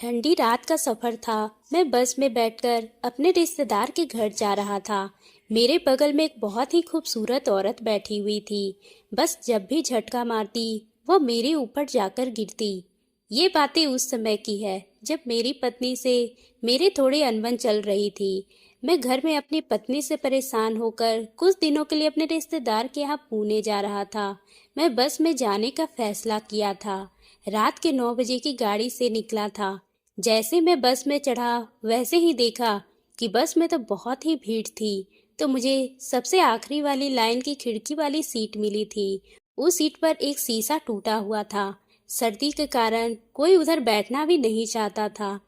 ठंडी रात का सफर था। मैं बस में बैठकर अपने रिश्तेदार के घर जा रहा था। मेरे बगल में एक बहुत ही खूबसूरत औरत बैठी हुई थी। बस जब भी झटका मारती वो मेरे ऊपर जाकर गिरती। ये बातें उस समय की है जब मेरी पत्नी से मेरे थोड़े अनबन चल रही थी। मैं घर में अपनी पत्नी से परेशान होकर कुछ दिनों के लिए अपने रिश्तेदार के यहाँ पुणे जा रहा था। मैं बस में जाने का फैसला किया था। रात के 9 बजे की गाड़ी से निकला था। जैसे मैं बस में चढ़ा वैसे ही देखा कि बस में तो बहुत ही भीड़ थी। तो मुझे सबसे आखिरी वाली लाइन की खिड़की वाली सीट मिली थी। उस सीट पर एक शीशा टूटा हुआ था। सर्दी के कारण कोई उधर बैठना भी नहीं चाहता था।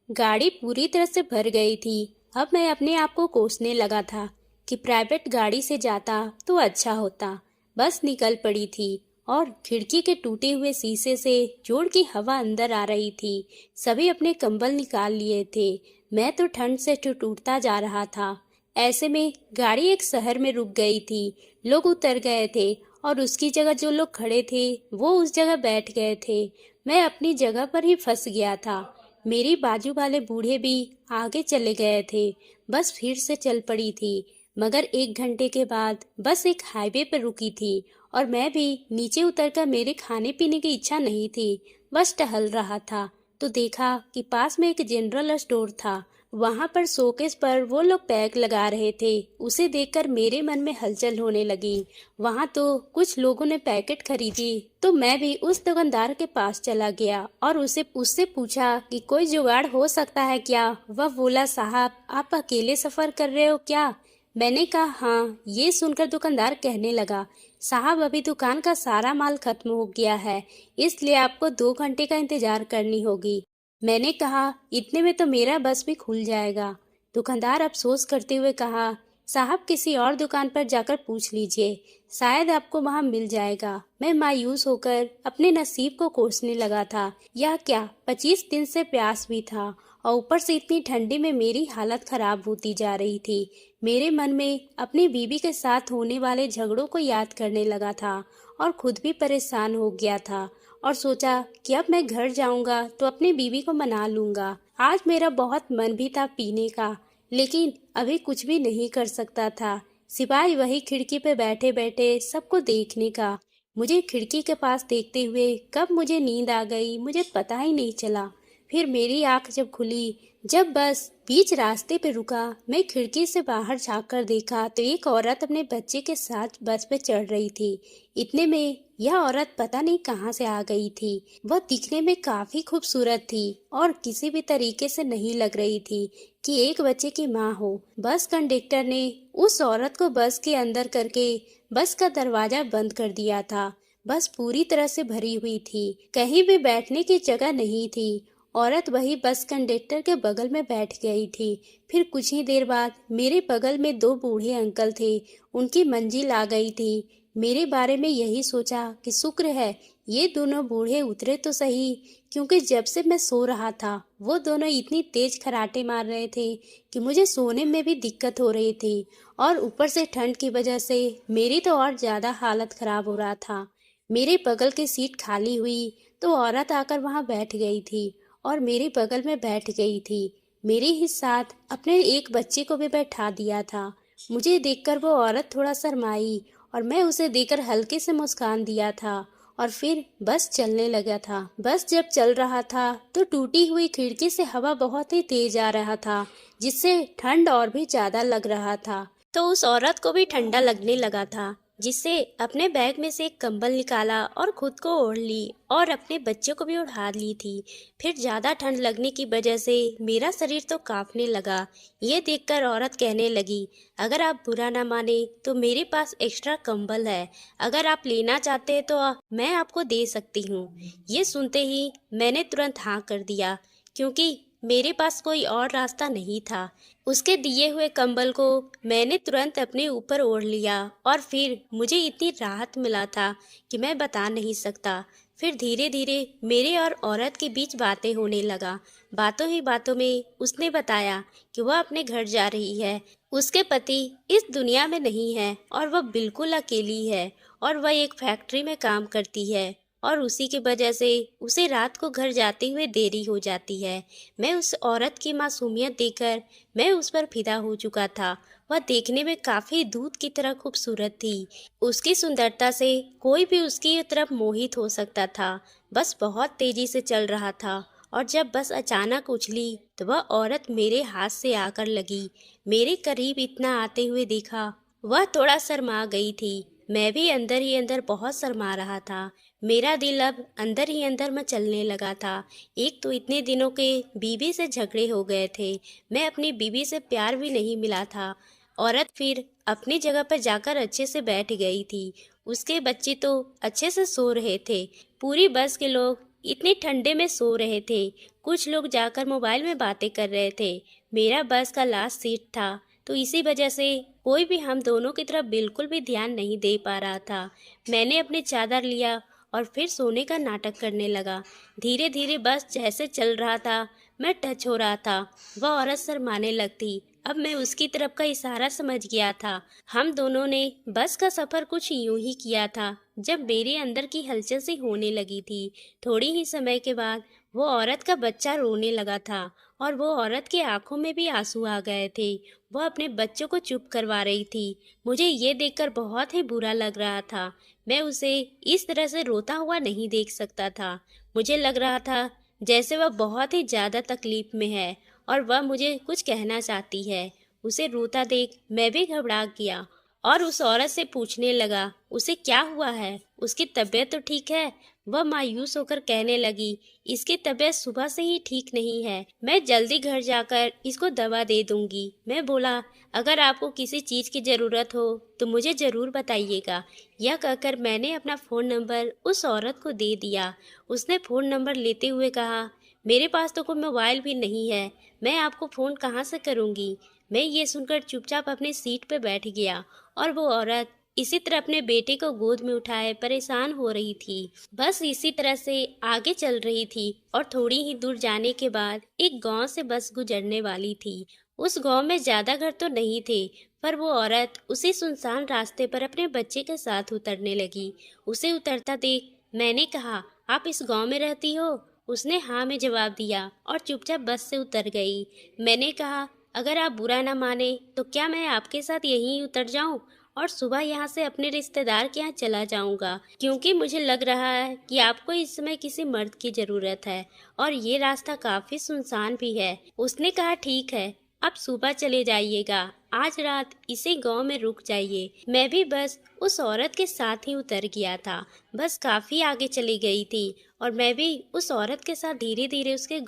गाड़ी पूरी तरह से भर गई थी। अब मैं अपने आप को कोसने लगा था कि प्राइवेट गाड़ी से जाता तो अच्छा होता। बस निकल पड़ी थी और खिड़की के टूटे हुए शीशे से जोर की हवा अंदर आ रही थी। सभी अपने कंबल निकाल लिए थे। मैं तो ठंड से टूटता जा रहा था। ऐसे में गाड़ी एक शहर में रुक गई थी। लोग उतर गए थे और उसकी जगह जो लोग खड़े थे वो उस जगह बैठ गए थे। मैं अपनी जगह पर ही फंस गया था। मेरी बाजू वाले बूढ़े भी आगे चले गए थे। बस फिर से चल पड़ी थी। मगर 1 घंटे के बाद बस एक हाईवे पर रुकी थी और मैं भी नीचे उतरकर मेरे खाने पीने की इच्छा नहीं थी। बस टहल रहा था तो देखा कि पास में एक जनरल स्टोर था। वहां पर शोकेस पर वो लोग पैक लगा रहे थे। उसे देखकर मेरे मन में हलचल होने लगी। वहां तो कुछ लोगों ने पैकेट खरीदी तो मैं भी उस दुकानदार के पास चला गया और उसे उससे पूछा कि कोई जुगाड़ हो सकता है क्या। वह बोला, साहब आप अकेले सफर कर रहे हो क्या? मैंने कहा हाँ। ये सुनकर दुकानदार कहने लगा, साहब अभी दुकान का सारा माल खत्म हो गया है, इसलिए आपको 2 घंटे का इंतजार करनी होगी। मैंने कहा इतने में तो मेरा बस भी खुल जाएगा। दुकानदार अफसोस करते हुए कहा, साहब किसी और दुकान पर जाकर पूछ लीजिए, शायद आपको वहां मिल जाएगा। मैं मायूस होकर अपने नसीब को कोसने लगा था। यह क्या, 25 दिन से प्यास भी था और ऊपर से इतनी ठंडी में मेरी हालत खराब होती जा रही थी। मेरे मन में अपनी बीवी के साथ होने वाले झगड़ों को याद करने लगा था और खुद भी परेशान हो गया था और सोचा कि अब मैं घर जाऊंगा तो अपनी बीवी को मना लूंगा। आज मेरा बहुत मन भी था पीने का, लेकिन अभी कुछ भी नहीं कर सकता था सिवाय वही खिड़की पे बैठे बैठे सबको देखने का। मुझे खिड़की के पास देखते हुए कब मुझे नींद आ गई मुझे पता ही नहीं चला। फिर मेरी आंख जब खुली, जब बस बीच रास्ते पे रुका, मैं खिड़की से बाहर झांक कर देखा तो एक औरत अपने बच्चे के साथ बस पे चढ़ रही थी। इतने में यह औरत पता नहीं कहाँ से आ गई थी। वह दिखने में काफी खूबसूरत थी और किसी भी तरीके से नहीं लग रही थी कि एक बच्चे की माँ हो। बस कंडक्टर ने उस औरत को बस के अंदर करके बस का दरवाजा बंद कर दिया था। बस पूरी तरह से भरी हुई थी, कहीं भी बैठने की जगह नहीं थी। औरत वही बस कंडक्टर के बगल में बैठ गई थी। फिर कुछ ही देर बाद मेरे बगल में 2 बूढ़े अंकल थे। उनकी मंजिल आ गई थी। मेरे बारे में यही सोचा कि शुक्र है ये दोनों बूढ़े उतरे तो सही, क्योंकि जब से मैं सो रहा था वो दोनों इतनी तेज खराटे मार रहे थे कि मुझे सोने में भी दिक्कत हो रही थी और ऊपर से ठंड की वजह से मेरी तो और ज्यादा हालत खराब हो रहा था। मेरे बगल की सीट खाली हुई तो औरत आकर वहां बैठ गई थी और मेरे बगल में बैठ गई थी। मेरे ही साथ अपने एक बच्चे को भी बैठा दिया था। मुझे देखकर वो औरत थोड़ा शर्माई और मैं उसे देखकर हल्के से मुस्कान दिया था और फिर बस चलने लगा था। बस जब चल रहा था तो टूटी हुई खिड़की से हवा बहुत ही तेज आ रहा था, जिससे ठंड और भी ज्यादा लग रहा था। तो उस औरत को भी ठंडा लगने लगा था, जिससे अपने बैग में से एक कंबल निकाला और खुद को ओढ़ ली और अपने बच्चे को भी उठा ली थी। फिर ज्यादा ठंड लगने की वजह से मेरा शरीर तो कांपने लगा। ये देखकर औरत कहने लगी, अगर आप बुरा ना माने तो मेरे पास एक्स्ट्रा कंबल है, अगर आप लेना चाहते हैं तो मैं आपको दे सकती हूँ। ये सुनते ही मैंने तुरंत हाँ कर दिया, क्योंकि मेरे पास कोई और रास्ता नहीं था। उसके दिए हुए कंबल को मैंने तुरंत अपने ऊपर ओढ़ लिया और फिर मुझे इतनी राहत मिला था कि मैं बता नहीं सकता। फिर धीरे धीरे मेरे और औरत के बीच बातें होने लगा। बातों ही बातों में उसने बताया कि वह अपने घर जा रही है। उसके पति इस दुनिया में नहीं है और वह बिल्कुल अकेली है और वह एक फैक्ट्री में काम करती है। और उसी की वजह से उसे रात को घर जाते हुए देरी हो जाती है। मैं उस औरत की मासूमियत देखकर मैं उस पर फिदा हो चुका था। वह देखने में काफ़ी दूध की तरह खूबसूरत थी। उसकी सुंदरता से कोई भी उसकी तरफ मोहित हो सकता था। बस बहुत तेजी से चल रहा था और जब बस अचानक उछली तो वह औरत मेरे हाथ से आकर लगी। मेरे करीब इतना आते हुए देखा, वह थोड़ा शर्मा गई थी। मैं भी अंदर ही अंदर बहुत शर्मा रहा था। मेरा दिल अब अंदर ही अंदर मचलने लगा था। एक तो इतने दिनों के बीवी से झगड़े हो गए थे, मैं अपनी बीवी से प्यार भी नहीं मिला था। औरत फिर अपनी जगह पर जाकर अच्छे से बैठ गई थी। उसके बच्चे तो अच्छे से सो रहे थे। पूरी बस के लोग इतने ठंडे में सो रहे थे। कुछ लोग जाकर मोबाइल में बातें कर रहे थे। मेरा बस का लास्ट सीट था, तो इसी वजह से कोई भी हम दोनों की तरफ बिल्कुल भी ध्यान नहीं दे पा रहा था। मैंने अपनी चादर लिया और फिर सोने का नाटक करने लगा। धीरे धीरे बस जैसे चल रहा था, मैं टच हो रहा था। वह औरत शर्माने लगती। अब मैं उसकी तरफ का इशारा समझ गया था। हम दोनों ने बस का सफ़र कुछ यूं ही किया था जब मेरे अंदर की हलचल सी होने लगी थी। थोड़ी ही समय के बाद वो औरत का बच्चा रोने लगा था और वो औरत की आंखों में भी आंसू आ गए थे। वह अपने बच्चों को चुप करवा रही थी। मुझे ये देखकर बहुत ही बुरा लग रहा था। मैं उसे इस तरह से रोता हुआ नहीं देख सकता था। मुझे लग रहा था जैसे वह बहुत ही ज़्यादा तकलीफ में है और वह मुझे कुछ कहना चाहती है। उसे रोता देख मैं भी घबरा गया और उस औरत से पूछने लगा, उसे क्या हुआ है? उसकी तबीयत तो ठीक है? वह मायूस होकर कहने लगी, इसकी तबीयत सुबह से ही ठीक नहीं है। मैं जल्दी घर जाकर इसको दवा दे दूंगी। मैं बोला, अगर आपको किसी चीज़ की ज़रूरत हो तो मुझे ज़रूर बताइएगा। यह कहकर मैंने अपना फ़ोन नंबर उस औरत को दे दिया। उसने फ़ोन नंबर लेते हुए कहा, मेरे पास तो कोई मोबाइल भी नहीं है, मैं आपको फ़ोन कहाँ से करूँगी। मैं ये सुनकर चुपचाप अपनी सीट पर बैठ गया और वो औरत इसी तरह अपने बेटे को गोद में उठाए परेशान हो रही थी। बस इसी तरह से आगे चल रही थी और थोड़ी ही दूर जाने के बाद एक गांव से बस गुजरने वाली थी। उस गांव में ज्यादा घर तो नहीं थे, पर वो औरत उसी सुनसान रास्ते पर अपने बच्चे के साथ उतरने लगी। उसे उतरता देख मैंने कहा, आप इस गांव में रहती हो? उसने हाँ में जवाब दिया और चुपचाप बस से उतर गई। मैंने कहा, अगर आप बुरा ना माने तो क्या मैं आपके साथ यहीं उतर जाऊं और सुबह यहाँ से अपने रिश्तेदार के यहाँ चला जाऊंगा, क्योंकि मुझे लग रहा है कि आपको इस समय किसी मर्द की ज़रूरत है और ये रास्ता काफ़ी सुनसान भी है। उसने कहा, ठीक है, आप सुबह चले जाइएगा, आज रात इसी गांव में रुक जाइए। मैं भी बस उस औरत के साथ ही उतर गया था। बस काफ़ी आगे चली गई थी और मैं भी उस औरत के साथ धीरे धीरे उसके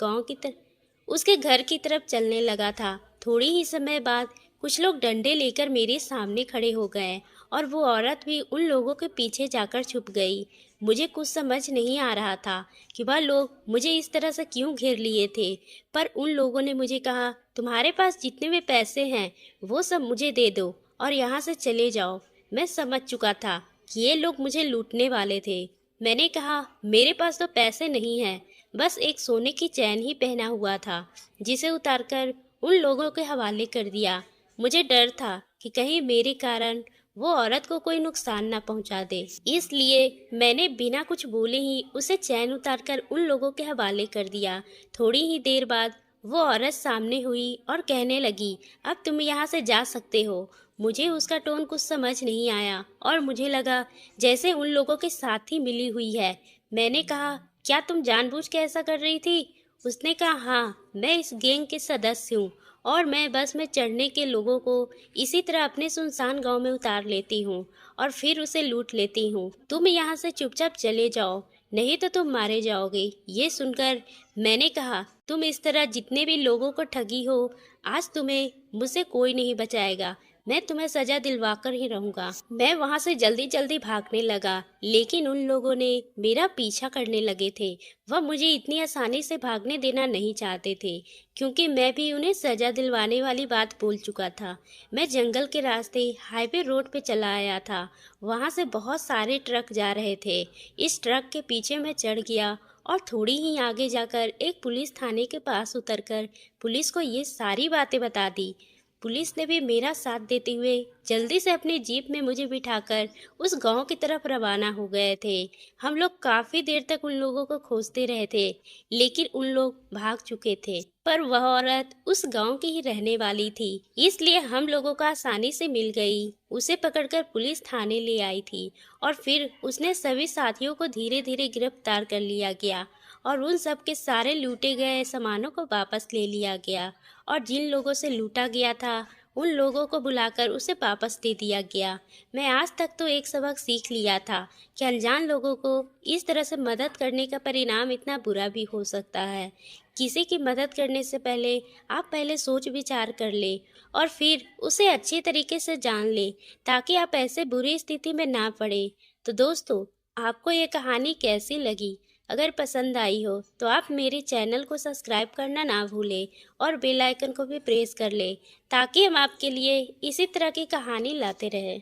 घर की तरफ चलने लगा था। थोड़ी ही समय बाद कुछ लोग डंडे लेकर मेरे सामने खड़े हो गए और वो औरत भी उन लोगों के पीछे जाकर छुप गई। मुझे कुछ समझ नहीं आ रहा था कि वह लोग मुझे इस तरह से क्यों घेर लिए थे, पर उन लोगों ने मुझे कहा, तुम्हारे पास जितने भी पैसे हैं वो सब मुझे दे दो और यहाँ से चले जाओ। मैं समझ चुका था कि ये लोग मुझे लूटने वाले थे। मैंने कहा, मेरे पास तो पैसे नहीं हैं, बस एक सोने की चैन ही पहना हुआ था, जिसे उतारकर उन लोगों के हवाले कर दिया। मुझे डर था कि कहीं मेरे कारण वो औरत को कोई नुकसान न पहुंचा दे, इसलिए मैंने बिना कुछ बोले ही उसे चैन उतारकर उन लोगों के हवाले कर दिया। थोड़ी ही देर बाद वो औरत सामने हुई और कहने लगी, अब तुम यहाँ से जा सकते हो। मुझे उसका टोन कुछ समझ नहीं आया और मुझे लगा जैसे उन लोगों के साथ ही मिली हुई है। मैंने कहा, क्या तुम जानबूझ के ऐसा कर रही थी? उसने कहा, हाँ, मैं इस गैंग के सदस्य हूँ और मैं बस में चढ़ने के लोगों को इसी तरह अपने सुनसान गांव में उतार लेती हूँ और फिर उसे लूट लेती हूँ। तुम यहाँ से चुपचाप चले जाओ, नहीं तो तुम मारे जाओगे। ये सुनकर मैंने कहा, तुम इस तरह जितने भी लोगों को ठगी हो, आज तुम्हें मुझसे कोई नहीं बचाएगा। मैं तुम्हें सजा दिलवा कर ही रहूंगा। मैं वहां से जल्दी जल्दी भागने लगा, लेकिन उन लोगों ने मेरा पीछा करने लगे थे। वह मुझे इतनी आसानी से भागने देना नहीं चाहते थे, क्योंकि मैं भी उन्हें सजा दिलवाने वाली बात बोल चुका था। मैं जंगल के रास्ते हाईवे रोड पे चला आया था। वहां से बहुत सारे ट्रक जा रहे थे। इस ट्रक के पीछे मैं चढ़ गया और थोड़ी ही आगे जाकर एक पुलिस थाने के पास उतरकर पुलिस को ये सारी बातें बता दी। पुलिस ने भी मेरा साथ देते हुए जल्दी से अपनी जीप में मुझे बिठाकर उस गांव की तरफ रवाना हो गए थे। हम लोग काफी देर तक उन लोगों को खोजते रहे थे, लेकिन उन लोग भाग चुके थे। पर वह औरत उस गांव की ही रहने वाली थी, इसलिए हम लोगों को आसानी से मिल गई। उसे पकड़कर पुलिस थाने ले आई थी और फिर उसने सभी साथियों को धीरे धीरे गिरफ्तार कर लिया गया और उन सब के सारे लूटे गए सामानों को वापस ले लिया गया और जिन लोगों से लूटा गया था उन लोगों को बुलाकर उसे वापस दे दिया गया। मैं आज तक तो एक सबक सीख लिया था कि अनजान लोगों को इस तरह से मदद करने का परिणाम इतना बुरा भी हो सकता है। किसी की मदद करने से पहले आप पहले सोच विचार कर ले और फिर उसे अच्छे तरीके से जान ले, ताकि आप ऐसे बुरी स्थिति में ना पड़े। तो दोस्तों, आपको ये कहानी कैसी लगी? अगर पसंद आई हो तो आप मेरे चैनल को सब्सक्राइब करना ना भूलें और बेल आइकन को भी प्रेस कर लें, ताकि हम आपके लिए इसी तरह की कहानी लाते रहें।